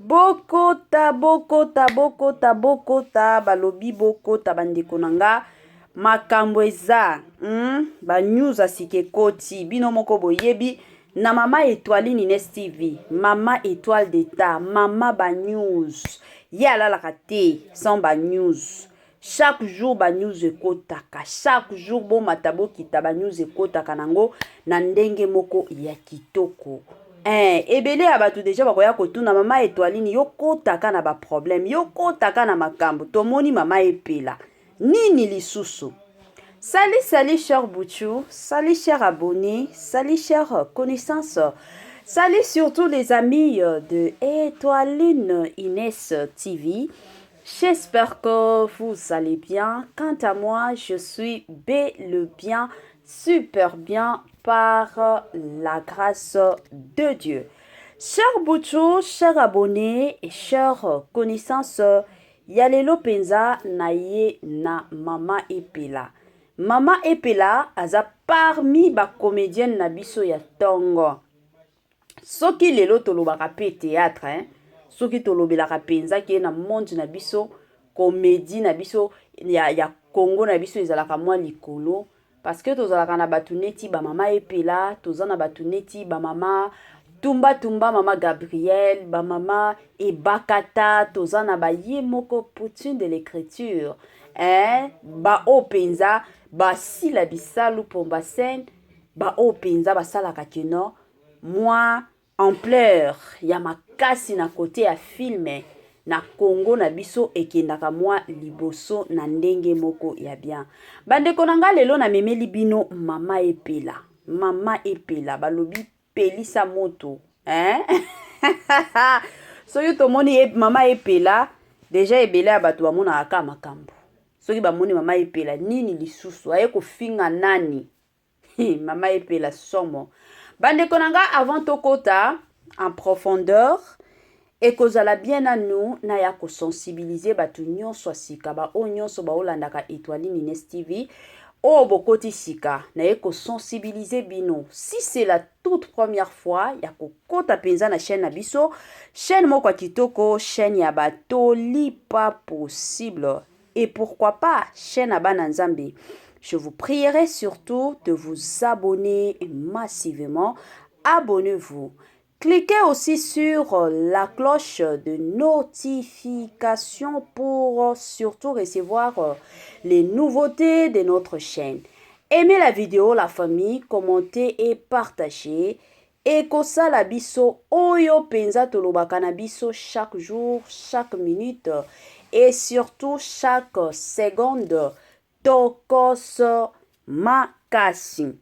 Bokota, balobi bokota bandeko nanga makambo eza ba news asike koti bino moko boyebi na mama étoile Ines TV, mama étoile d'état, mama ba news ya la te sans ba news. Chaque jour ba news ekotaka, chaque jour bon matabo kita ba news ekotaka nango na ndenge moko ya kitoko. Ebele abatu deja bakoya kotuna mama étoile yoko taka na ba problème, yoko taka na makambo tomoni mama epela nini lisusu. Salut cher Bouchou, salut cher abonnés, salut cher connaissances, salut surtout les amis de Étoile Ines TV. J'espère que vous allez bien. Quant à moi, je suis bel bien, super bien par la grâce de Dieu. Chers Bouchou, chers abonnés et chers connaissances, Yalelo Penza naye na mama epela. Mama epela aza parmi ba comédienne na biso ya tongo. Soki lelo tolobaka pe théâtre, soki tolobelaka penza ki na monde na biso, comédie na biso ya Congo na biso ezalaka mwa likolo. Parce que tozalaka na batu neti ba mama epela, tozana batu neti ba mama Tumba mama Gabriel, ba mama Ebakata, tozana ba ye moko poutine de l'écriture. Ba openza, ba sila bisalu pomba sen, ba openza ba sala kakeno. Moi, ampleur, ya makasi na kote ya filme, na Congo na biso ekendaka mwa liboso na ndenge moko ya bien. Bandeko nanga lelo na memeli bino mama epela. Mama epela, balobi pelisa moto. Soki tomoni mama epela, deja ebele abatu bamona aka makambo. Soki bamoni mama epela, nini lisusu, aye kofinga nani. Mama epela somo. Bandeko nanga avant tokota en profondeur, et kozala bien à nous, na ya ko sensibiliser batu nyonso sika ba o nyonso ba olandaka Étoile Ines TV. Oh, bokoti sika, na ye ko sensibiliser bino. Si c'est la toute première fois, ya ko kota penza na chaîne na biso, chaîne moko kitoko, chaîne ya batoli pas possible. Et pourquoi pas, chaîne Abana Nzambe. Je vous prierai surtout de vous abonner massivement. Abonnez-vous. Cliquez aussi sur la cloche de notification pour surtout recevoir les nouveautés de notre chaîne. Aimez la vidéo, la famille, commentez et partagez. Et kosala biso oyo penza tolobaka na biso chaque jour, chaque minute et surtout chaque seconde. Tokos makasi.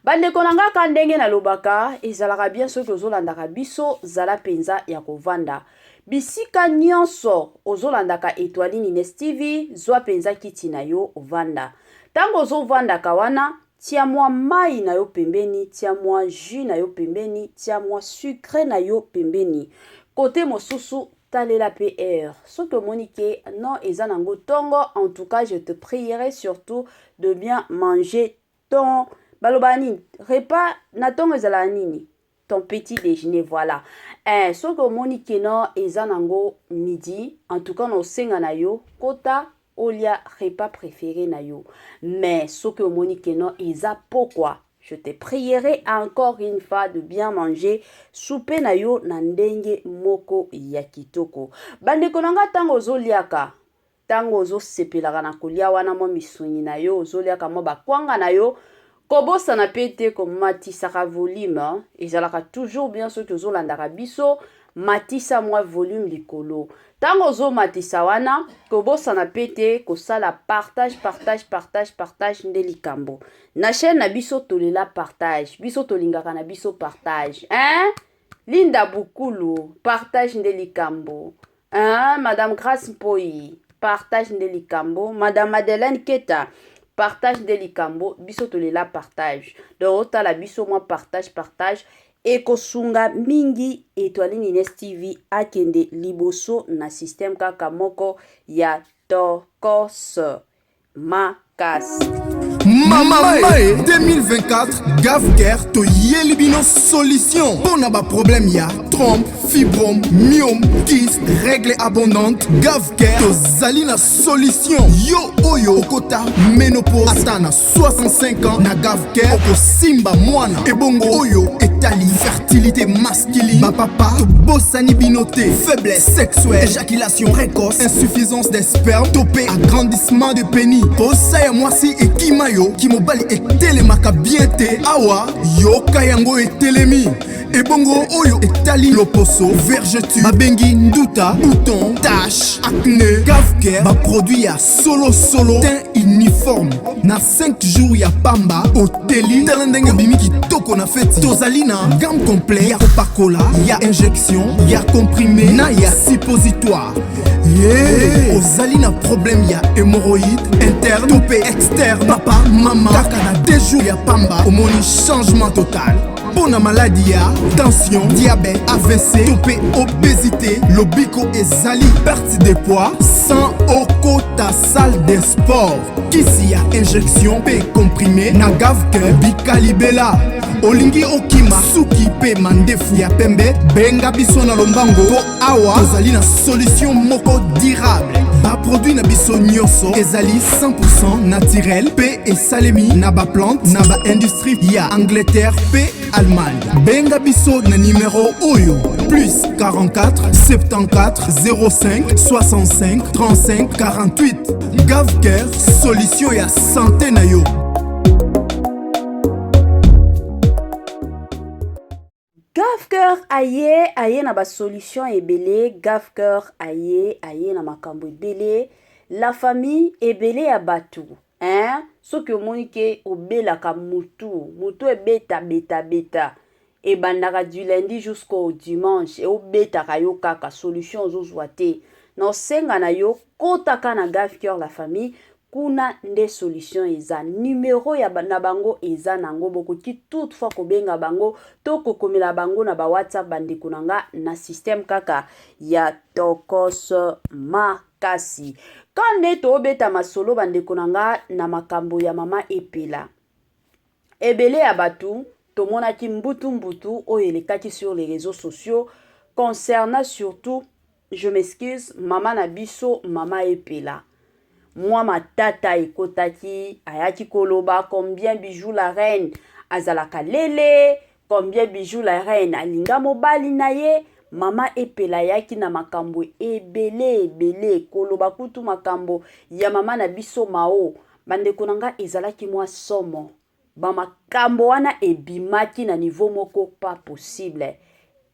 Bandeko nanga kandenge na lobaka ezalaka bien soki ozolandaka biso zala penza ya kovanda. Bisika nyonso ozolandaka Étoile Ines TV zwa penza kiti na yo ovanda. Tango ozovanda kawana tia mwa mai na yo pembeni, tia mwa jus na yo pembeni, tia mwa sucre na yo pembeni. Côté mosusu talela PR. Soki monike non ezanango tongo, en tout cas je te prierai surtout de bien manger ton balobani repas na tongo ezala nini ton petit déjeuner voilà. Soko moni keno ezanango midi, en tout cas no senga na yo kota olia repas préféré na yo. Mais soko moni keno eza pourquoi je te prierai encore une fois de bien manger soupe na yo na ndenge moko ya kitoko. Bandeko nanga tango ozoliaka, tango ozosepelaka na kolia wana mo misuni na yo, ozoliaka mo bakwanga na yo, kobosa na pete ko matisaka volume, ezalaka toujours bien soki ozolandaka biso, matisa mwa volume likolo. Tango ozo matisa wana, kobosa na pete kosala partage nde likambo. Na chaîne na biso tolela partage, biso tolingaka na biso partage. Linda Bukulu, partage nde likambo. Madame Grace Mpoi, partage nde likambo. Madame Madeleine Keta, partage de likambo, biso tolela partage. Donc otala biso moi partage. Et kosunga mingi Étoile Ines TV akende liboso na système kaka moko ya tokos makas. Mama 2024 Gafker to yelibino solution. Pona ba problème ya trompe, fibrome, myome, kyste, règles abondantes, Gavker, tozali na solution. Yo oyo okota ménopause ata na 65 ans na Gavker okosimba mwana ebongo oyo etali fertilité masculine bapapa tobosani binote faiblesse sexuelle éjaculation précoce insuffisance des spermes topé agrandissement de pénis posa ya mwasi ekima yo kimobali etelemaka bien te awa yoka yango etelemi ebongo oyo etali loposo vergeture babengi nduta bouton tache acné Gavker baproduit ya solo teint uniforme na 5 jours ya pamba oteli tala ndenge obimi kitoko na feti tozali na gamme complet ya kopakola ya injection ya comprimé na ya suppositoire ozali na problème ya hémorroïde interne to pe externe papa mama kaka na 2 jours ya pamba omoni changement total. Pour la maladie, tension, diabète, AVC, topé, obésité, lobiko et zali, perte de poids, sans oko ta salle de sport. Kisi ya injection, pe comprimé, na Gavker, bikalibela. Olingi okima, suki pe mandefu ya pembe, benga biso na lombango, po awa, tozali na solution moko durable. Ba produit na biso nyonso, ezali 100% naturel, pe et salemi, na ba plante, na ba industrie, ya Angleterre, pe Allemagne. Benga biso na numéro oyo plus 44 74 05 65 35 48. Gavker, solution ya santé na yo. Gavker aye na ba solution ebele. Gavker aye na makambo ebele. La famille ebele ya batu. Soki omoni ke obelaka mutu ebeta et bandaka du lundi jusqu'au dimanche et obetaka yo kaka solution ozozwa te na osenga na yo kotaka na Gavker la famille kuna nde solution eza numéro ya na bango eza nango bokoki toutefois kobenga bango to kokomela bango na ba WhatsApp bandeko nanga na système kaka ya Tokos Makasi. Kande to obeta masolo bandeko nanga na makambo ya mama epela ebele ya batu tomonaki mbutu oyo elekaki sur les réseaux sociaux concernant surtout, je m'excuse, mama na biso mama epela. Moi matata ekotaki ayaki koloba combien bijoux la reine azalaka lele, combien bijoux la reine alinga mobali na ye. Mama epela yaki na makambo ebele koloba kutu makambo ya mama na biso mao bandeko nanga ezalaki mwa somo ba makambo wana ebimaki na niveau moko pas possible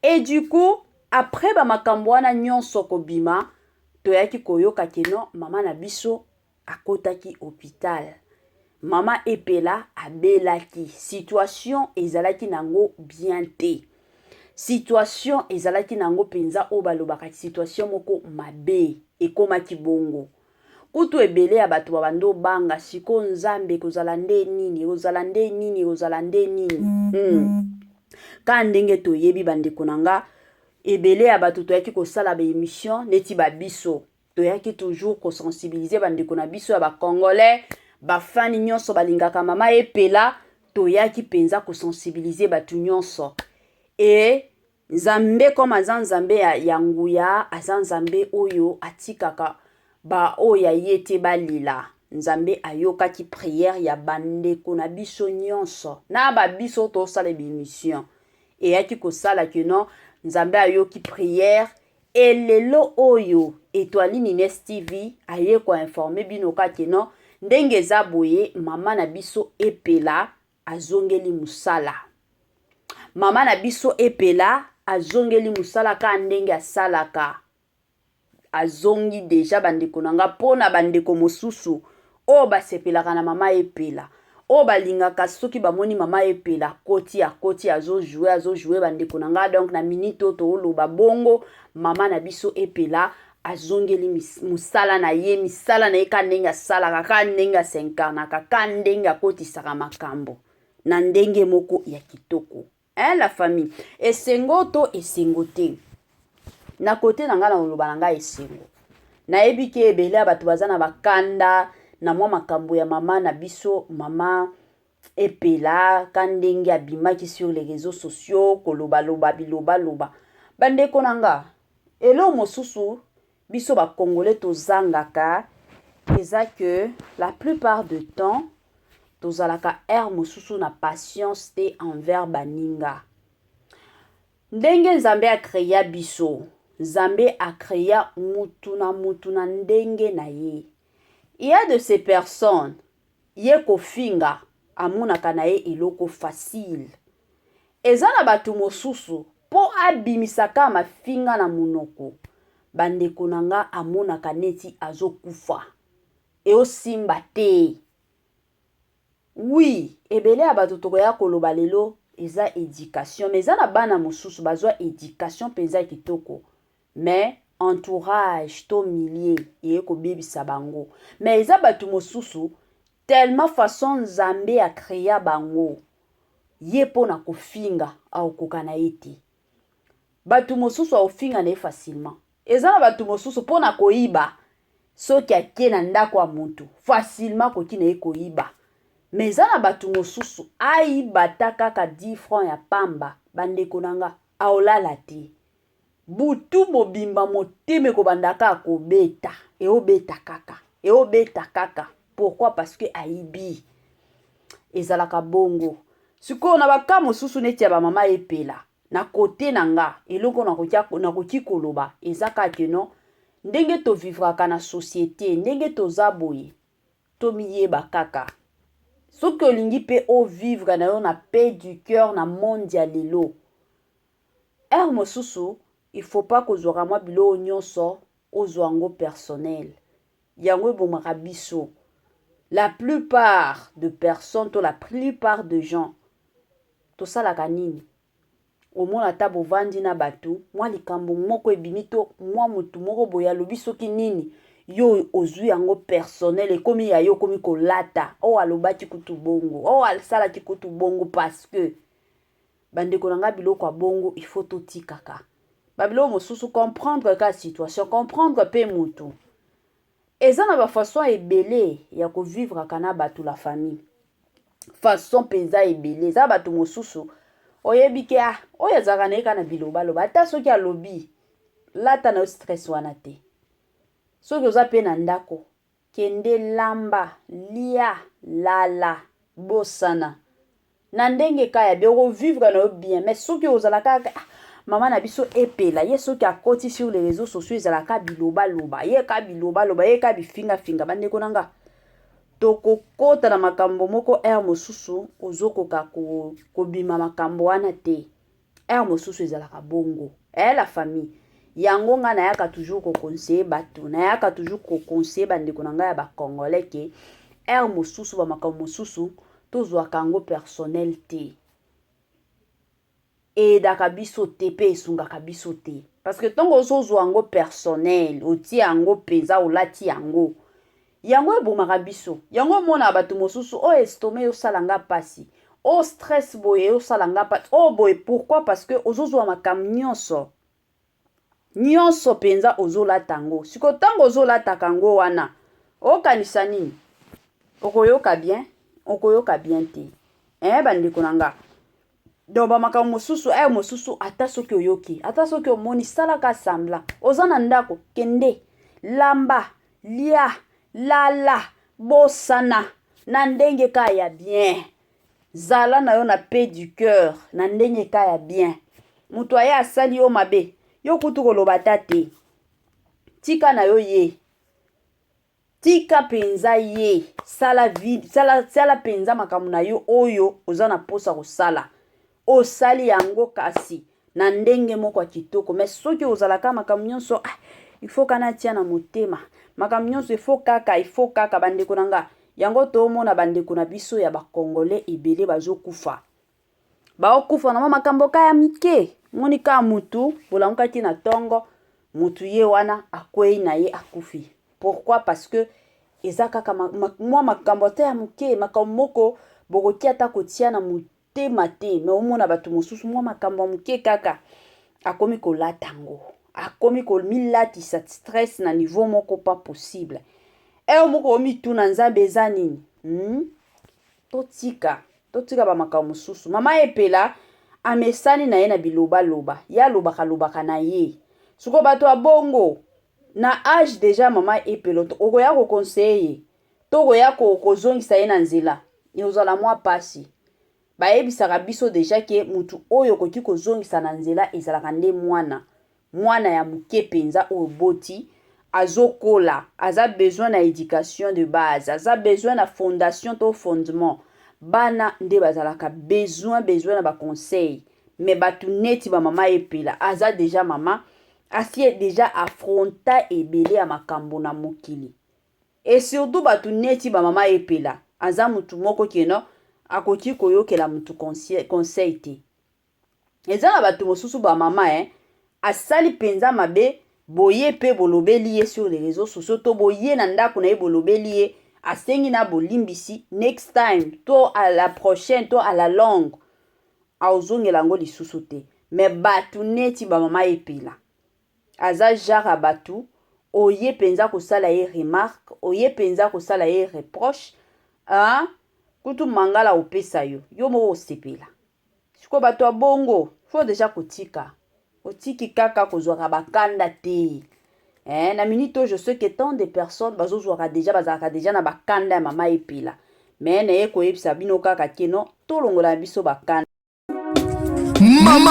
et du coup après ba makambo wana nyonso kobima toyaki koyoka keno mama na biso akotaki hôpital. Mama epela abelaki situation ezalaki nango bien te. Situation ezalaki nango penza o balobaka situation moko mabe ekomaki bongo. Kutu ebele ya bato babando banga siko nzambe kozala nde nini. Ka ndenge toyebi bandeko nanga ebele ya bato toyaki kosala ba émission neti ba biso toyaki toujours kosensibiliser bandeko na biso ya ba congolais ba fani nyonso balingaka mama epela toyaki penza kosensibiliser batu nyonso. Et Nzambe comme azanzambe ya nguya azanzambe oyo atikaka ba oya yete balila. Nzambe ayokaki prière ya bandeko na biso nyonso na ba biso to sala bémission et yaki kosala que non Nzambe ayoki prière et lelo oyo Étoile Nines TV aye ko informer binoka que non ndenge za boye mama na biso epela azongeli musala. Mama na biso epela azongeli musala ka ndenge asalaka. Azongi deja bandeko nanga pona bandeko mosusu o basepelaka na mama epela. O balingaka soki bamoni mama epela koti azo jouer bandeko nanga donc na minute to oloba bongo mama na biso epela azongeli musala na ye misala na ye ka ndenge asalaka ka ndenge asenkarnaka ka ndenge akotisaka makambo na ndenge moko ya kitoko. La famille esengo to esengo te na kote nanga na oloba nanga esengo na ebike ebele abatu bazana bakanda na mwa makambo ya mama na biso mama epela ka ndenge abimaki sur les réseaux sociaux koloba loba biloba bandeko nanga elo mosusu biso ba congolais tozangaka eza que la plupart du temps tozalaka mosusu na patience te envers baninga. Ndenge Nzambe a créé biso, Nzambe a créé mutuna ndenge na ye. Il y a de ces personnes, ye kofinga amunaka na ye iloko facile. Eza na batu mosusu po abimisaka mafinga na munoko. Bandeko nanga amunaka neti azokufa. E osimba te. Oui, ebele abatu tokoya koloba lelo eza éducation, mais eza na bana mosusu bazwa éducation penza kitoko. Mais entourage to milieu ye ko bebisa bango. Mais eza batu mosusu tellement façon Nzambe a créé bango. Ye pona kofinga au kokana ete. Batu mosusu au finga ne facilement. Eza na batu mosusu pona koiba. Soki ake na ndako wa muntu facilement koki na ye koiba. Mais eza na batu mosusu aiba kaka 10 francs ya pamba bandeko nanga aolala te. Butu mobimba moteme ko bandaka akobeta e obeta kaka. Pourquoi? Parce que aibi. Ezalaka bongo. Siko na baka mosusu neti ya ba mama epela na kote nanga eloko na koki koloba ezaka ke non ndenge to vivraka na société ndenge to zaboye to miyeba kaka. Soki olingi pe o vivre na yo na paix du cœur na monde ya lelo. Mosusu, il faut pas kozwaka mwa bilo nyonso ozwango personnel. Yango ebomaka biso. La plupart de personnes, la plupart de gens, to salaka nini? Omona ta bovandi na batu, mwa likambo moko ebimito, mwa mutu moko boya lobi soki nini? Yo ozwi yango personnel ekomi ya yo komi kolata. O alobaki kutu bongo. O alsalaki kutu bongo parce que bandeko nanga biloko ya bongo il faut totikaka. Babilo mosusu comprendre ka situation, comprendre pe mutu. Eza na ba façon ebele ya ko vivre kana batu la famille. Façon penza ebele, za batu mosusu oyebike oya zaka na kana biloba loba ata soki alobi lata na stress wana te. Soki oza pe na ndako kende lamba lia lala bosana na ndenge kaya beko vivre na bien. Mais soki ozalaka mama na biso epela ye soki akoti sur les réseaux sociaux ezalaka biloba loba ye ka biloba loba ye ka bifinga finga bandeko nanga toko kota na makambo moko mosusu ozokoka kobima makambo wana te. Mosusu ezalaka bongo la famille yango nga na yaka toujours ko conseiller batu na yaka toujours ko conseiller bandeko nanga ya ba congolais ke mosusu ba makambo mosusu tozwa kango personnel te. Et daka biso te pe esungaka biso te. Parce que tongo ozozwa yango personnel oti yango penza olati yango. Yango ebomaka biso. Yango mona batu mosusu o estome yo salanga pasi. O stress boye yo salanga pasi. O boye pourquoi? Parce que ozozwa makam nyonso. Nyonso penza ozolata yango. Siko tango ozolata kango wana. Okanisa nini? Okoyoka bien? Okoyoka bien te. Bandeko nanga. Donc ba makambo mosusu mosusu ata soki oyoki. Ata soki omoni salaka sambla. Ozana ndako kende lamba lia lala bosana na ndenge kaya bien. Zala na yo na paix du cœur na ndenge kaya bien. Mutu aya asali yo mabe yo kutu koloba te. Tika na yo ye. Tika penza ye. Sala penza makambo na yo oyo ozana posa kosala. Osali yango kasi na ndenge moko kitoko. Mais soki ozalaka makambo nyonso il faut kana tia na motema. Makambo nyonso il faut kaka bandeko nanga. Yango to mona bandeko na biso ya ba congolais ebele bazokufa. Okufa na makambo kaya mike. Monika mutu bolamuka ti na tongo mutu ye wana akwei na ye akufi. Pourquoi? Parce que eza kaka mwa makambo te ya muke makambo moko bokoki ata kotia na motema te. Mais omona batu mosusu mwa makambo muke kaka akomi kolatango. Akomi komilatisa stress na niveau moko pas possible. Moko omitu na Nzambe eza nini? Totika ba makambo mosusu. Mama epela amesani na ye na biloba loba ya lobaka na ye siko bato ya bongo na âge déjà mama epeloto okoya ko conseiller to koya ko kozongisa ye na nzela yozala mwa pasi bayebisaka biso déjà ke mutu oyo koki kozongisa na nzela ezalaka nde mwana ya muke penza oyo boti azokola aza besoin na éducation de base aza besoin na fondation to fondement bana nde bazalaka besoin na ba conseil mais batu neti ba mama epela aza déjà mama asie déjà affronta ebele ya makambo na mokili et surtout batu neti ba mama epela aza mutu moko keno akoki koyokela mutu conseil te eza na batu mosusu ba mama asali penza mabe boye pe bolobeli ye sur les réseaux sociaux to boye na ndako na ye bolobeli ye asengi na bolimbisi next time to à la prochaine to à la longue aozongela ngo lisusu te mais batu neti ba mama epela aza jara batu oye penza kosala ye remarque oye penza kosala ye reproche kutu mangala opesa yo moko osepela siko bato ya bongo fo deja kotika otiki kaka kozwaka bakanda te na minute je sais que tant de personnes bazozwaka déjà na bakanda ya mama epela mais na ye koyebisa bino kaka keno tolongola biso bakanda Mama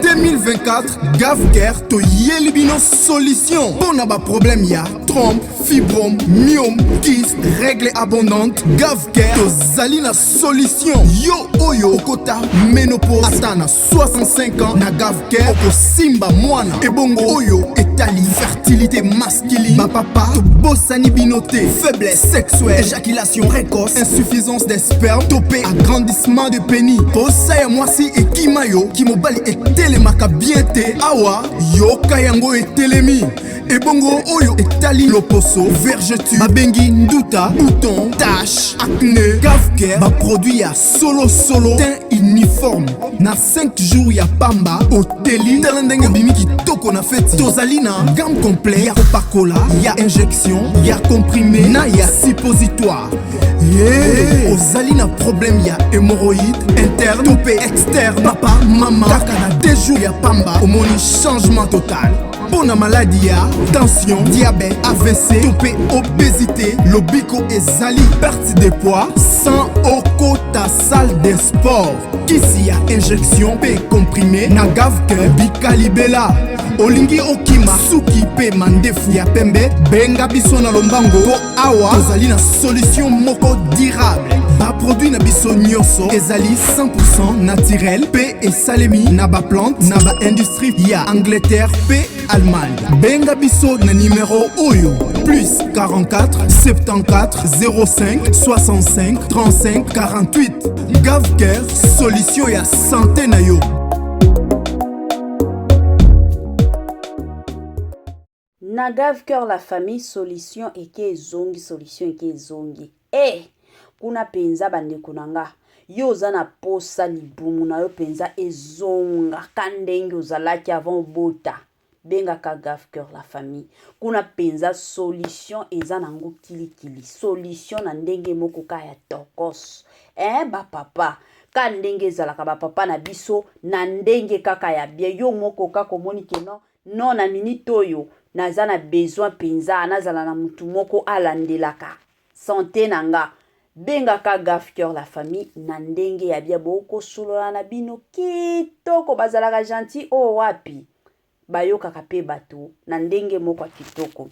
2024 Gavker to yelibino solution pour na ba problème ya trompe fibrome myome kyste règle abondante Gavker to zali na solution yo oyo okota ménopause ata na 65 ans na Gavker oko simba mwana ebongo oyo etali fertilité masculine ba papa to bosani binoté faiblesse sexuelle éjaculation précoce insuffisance des spermes topé agrandissement de pénis posa ya mwasi ekimayo kimobali etelemaka bien te awa yoka yango etelemi ebongo oyo etali loposo vergeture babengi nduta bouton tache acné Gavker baproduit ya solo teint uniforme na 5 jours ya pamba oteli tala ndenge obimi kitoko na feti tozali na gamme complet ya kopakola ya injection ya comprimé na ya suppositoire ozali na problème ya hémorroïde interne to pe externe papa mama kaka na 2 jours ya pamba omoni changement total mpona maladi ya tension diabète AVC to pe obésité lobiko ezali perte de poids sans okota salle de sport kisi ya injection pe comprimé na Gavker bikalibela olingi okima suki pe mandefu ya pembe benga biso na lombango po awa tozali na solution moko durable baproduit na biso nyonso ezali 100% naturel pe esalemi na baplante na baindustrie ya Angleterre pe Allemagne benga biso na numero oyo plus 44 74 05 65 35 48 Gavker solution ya santé na yo. Na Gavker la famille solution eke ezongi kuna penza bandeko nanga yo oza na posa libumu na yo penza ezonga kandenge ozalaki avant bota bengaka Gavker la famille kuna penza solution eza nango kilikili solution na ndenge moko ka ya tokos bapapa ka ndenge ezalaka bapapa na biso na ndenge kaka ya bien yo moko kaka omoni keno non na minute oyo naza na besoin penza nazala na mutu moko alandelaka santé nanga bengaka Gavker la famille na ndenge ya bia boko solola na bino kitoko bazalaka gentil wapi bayokaka pe bato na ndenge moko kitoko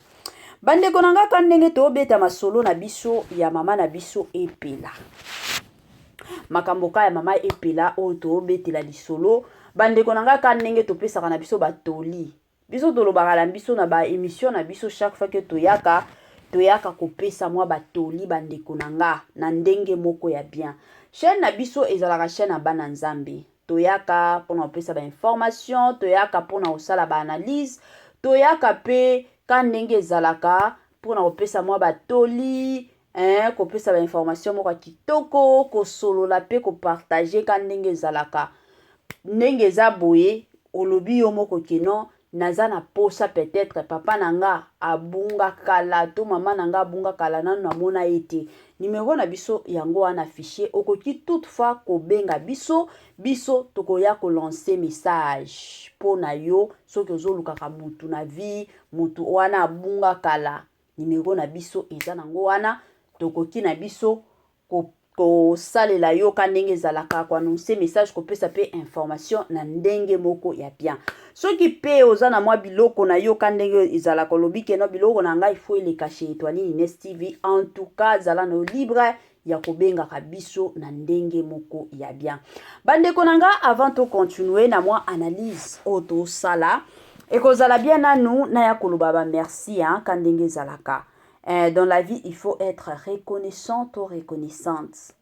bandeko nanga ka ndenge tobeta masolo na biso ya mama na biso epela makamboka ya mama epela o tobetela lisolo bandeko nanga ka ndenge topesaka na biso batoli biso tolobaka na biso na ba émission na biso chaque fois que toyaka kopesa mwa batoli bandeko nanga na ndenge moko ya bien chaîne na biso ezalaka chaîne na bana nzambe toyaka pona kopesa ba information toyaka pona osala ba analyse toyaka pe ka ndenge ezalaka pona kopesa mwa batoli kopesa ba information moko kitoko kosolola pe kopartager ka ndenge ezalaka ndenge eza boye olobi yo moko keno naza na posa peut-être papa nanga abunga kala to mama nanga abunga kala nanu namona ete numéro na biso yango wana affiché okoki toutefois kobenga biso tokoya ko lancer message pona yo soki ozolukaka mutu na vie mutu wana abunga kala numéro na biso eza nango wana tokoki na biso ko salela yo ka ndenge ezalaka ko annoncer message kopesa pe information na ndenge moko ya bien soki pe oza na mwa biloko na yo ka ndenge ezalaka lobi ke no biloko na ngai faut eleka chez Étoiline Ines TV en tout cas zala no libre ya kobenga biso na ndenge moko ya bien bandeko na nga avant to continuer na mwa analyse auto sala ekozala bien nanu na ya koloba ba merci ka ndenge ezalaka. Dans la vie, il faut être reconnaissante ou reconnaissante.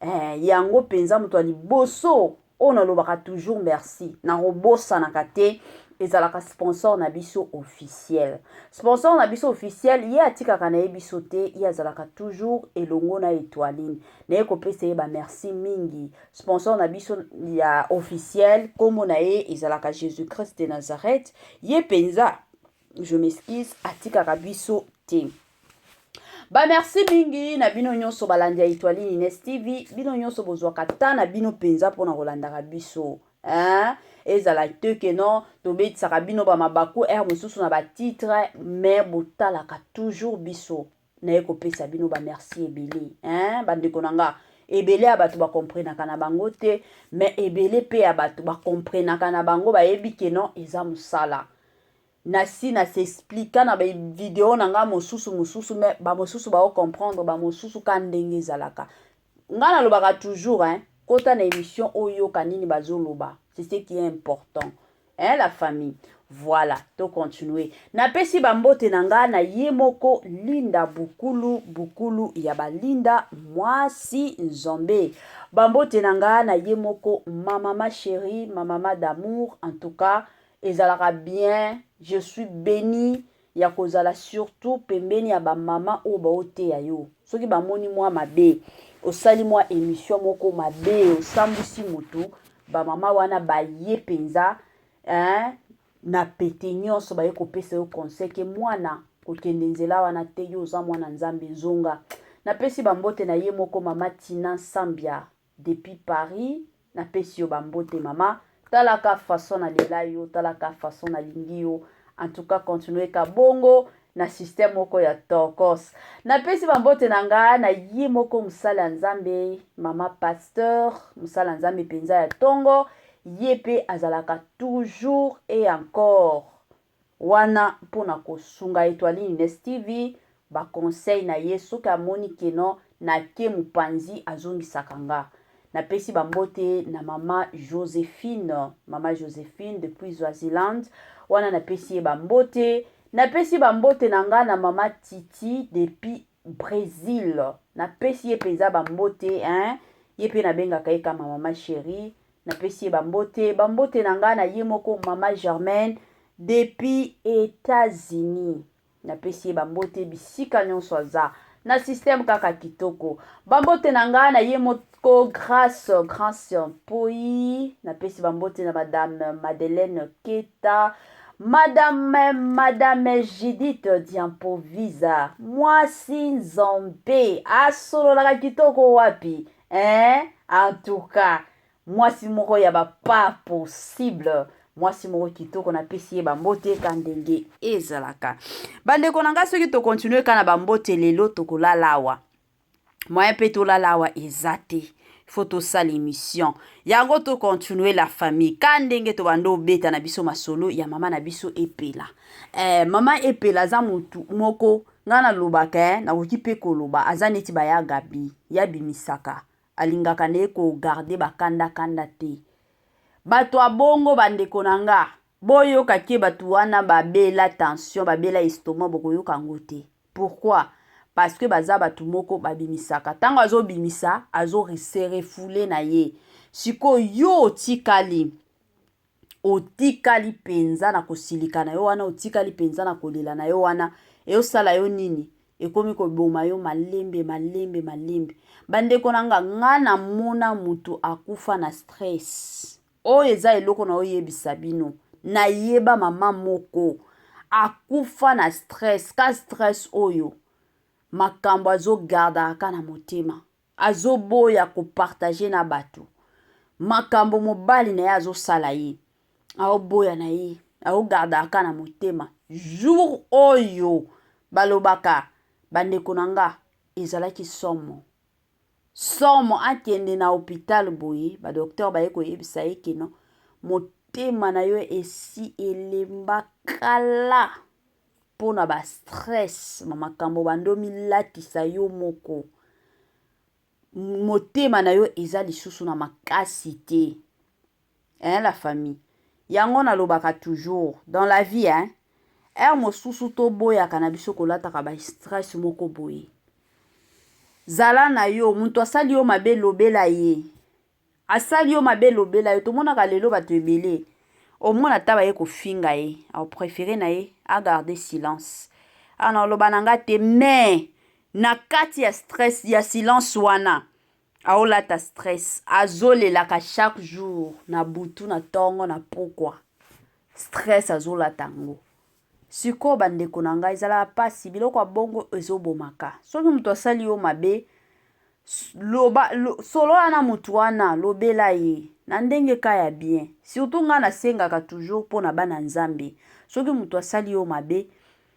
Yango penza mutu ali boso, on alobaka toujours merci. Na robosa na kate, ezalaka sponsor na biso officiel. Sponsor na biso officiel, ye atikaka na ye biso te, ye azalaka toujours elongo na Étoiline. Na ye kopesa ye ba merci mingi. Sponsor na biso ya officiel, komo na ye ezalaka Jésus-Christ de Nazareth, ye penza, je m'excuse, atikaka biso te. Ba merci mingi na bino nyonso balandi ya Étoiline Ines TV bino nyonso bozwaka ta na bino penza pona kolandaka biso ezala te ke non tobetisaka bino ba mabaku mosusu na ba titre mais botalaka toujours biso na ye kopesa bino ba merci ebele bandeko nanga ebele ya bato bakomprenaka na bango te mais ebele pe ya bato bakomprenaka na bango bayebi ke non eza mosala nasi na s'expliquer na ba vidéo nanga mosusu mais ba mosusu ba comprendre ba mosusu ka ndenge zalaka nga na lobaka toujours kota na émission oyo kanini bazoloba c'est ce qui est important la famille voilà to continuer na pesi bambote nanga na yemoko Linda bukulu ya balinda mwasi nzombe bambote nanga na yemoko mama chérie mama d'amour en tout cas ezalaka bien je suis béni ya kozala surtout pembeni ya ba mama o ba ote ya yo soki ba moni mwa mabe osali mwa émission moko mabe osambusi mutu ba mama wana ba ye penza na pete nyonso ba ye kopesa yo conseil ke mwana kokende nzela wana te yo za mwana nzambe zonga na pesi bambote na ye moko mama Tina Sambia depuis Paris na pesi yo bambote mama talaka façon na lela yo talaka façon na lingi yo en tout cas continuer ka bongo na système moko ya tokos na pesi bambote na nga na ye moko musala nzambe mama pasteur musala nzambe penza ya tongo ye pe azalaka toujours et encore wana pona kosunga Étoiline Ines TV ba conseil na ye soki amoni keno na ke mupanzi azongisaka nga na pesi bambote na mama Joséphine depuis Swaziland wana na pesi bambote na pesi bambote na nga na mama Titi depuis Brésil na pesi ye penza bambote ye pe na benga kaika mama chérie na pesi bambote na nga na ye moko mama Germaine depuis États-Unis na pesi bambote bisika nyonso aza na système kaka kitoko bambote na nga na ye moko grâce poi na pesi bambote na madame Madeleine Keta madame Judith Diampovisa mwasi nzombe asololaka kitoko wapi en tout cas mwasi moko ya ba pas possible mwasi moko kitoko na pesi ye bambote ka ndenge ezalaka bandeko na nga soki to continuer kana bambote lelo tokolalawa moyen pe tolalawa ezate faut tosala émission yango to continuer la famille ka ndenge to bando obeta na biso masolo ya mama na biso epela mama epela za mutu moko nga na lobaka na koki pe koloba aza neti baya gabi ya bimisaka alingaka ne ko garder bakanda te bato abongo bandeko nanga boyoka ke bato wana babela tension babela estomac bokoyoka ngo te pourquoi parce que baza bato moko babimisaka tango azobimisa azorefoule na ye siko yo otikali penza na kosilika na yo wana otikali penza na kolela na yo wana eosala yo nini ekomi koboma yo malembe bandeko nanga nga na mona mutu akufa na stress oyo eza eloko na oyebisa bino nayeba mama moko akufa na stress ka stress oyo makambo azogardaka na motema azoboya kopartage na bato makambo mobali na ye azosala ye aoboya na ye aogardaka na motema jour oyo balobaka bandeko na nga ezalaki somo akende na hôpital boye badokter baye koyebisa ye keno motema na yo esi elemba kala mpona bastress makambo bandomi latisa yo moko motema na yo eza lisusu na makasi te la famille yango nalobaka toujours dans la vie mosusu toboyaka na biso kolataka bastress moko boye zala na yo mutu asali yo mabe lobela ye asali yo mabe lobela ye tomonaka lelo bato ebele omona ta baye kofinga ye aopréféré na ye agarder silence ana oloba na nga te mais na kati ya stress ya silence wana aolata stress azolelaka chaque jour na butu na tongo na pokwa stress azolata ngo siko bandeko na ngai ezala pasi biloko ya bongo ezobomaka soki mutu asali yo mabe solola na mutu wana lobela ye na ndenge ka ya bien surtout nga nasengaka toujours mpona bana nzambe soki mutu asali yo mabe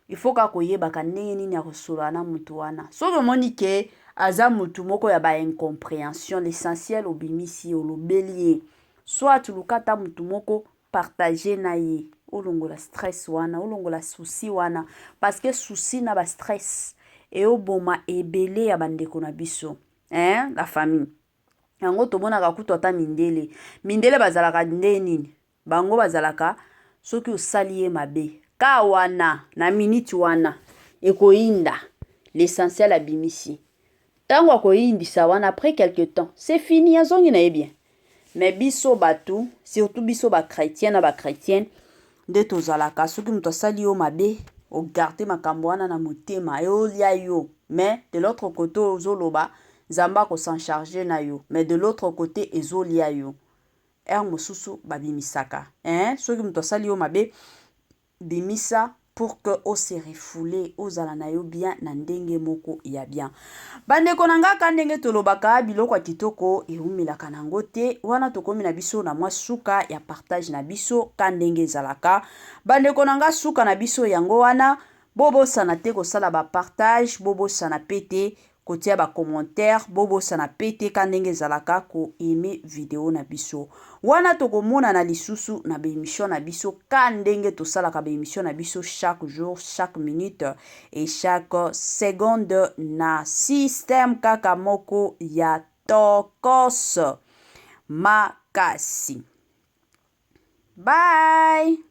ifo ka koyebaka ndenge nini ya kosolola na mutu wana soki omoni ke aza mutu moko ya ba incompréhension l'essentiel obimisi olobeli ye soit lukata mutu moko partager na ye olongola stress wana olongola souci wana parce que souci na ba stress eoboma ebele ya bandeko na biso la famille yango tomonaka kutu ata mindele bazalaka nde nini bango bazalaka soki osali ye mabe ka wana na minute wana ekoyinda l'essentiel abimisi tango akoyindisa wana après quelque temps c'est fini azongi na ye bien mais biso batu surtout biso ba chrétien na ba chrétienne nde tozalaka soki mutu asali yo mabe ogarde makambo wana na motema eolia yo mais de l'autre côté ozoloba nzambe akosan charge na yo mais de l'autre côté ezolia yo mosusu babimisaka soki mutu asali yo mabe bimisa pour que ose refoule ozala na yo bien na ndenge moko ya bien bandeko na nga ka ndenge tolobaka biloko ya kitoko eumelaka nango te wana tokomi na biso na mwa suka ya partage na biso ka ndenge ezalaka bandeko na nga suka na biso yango wana bobosana te kosala bapartage bobosana pe te kotia bacommentaire bobosana pe te ka ndenge ezalaka koaime video na biso wana tokomona na lisusu na baémission na biso ka ndenge tosalaka baémission na biso chaque jour chaque minute et chaque seconde na système kaka moko ya tokos makasi. Bye.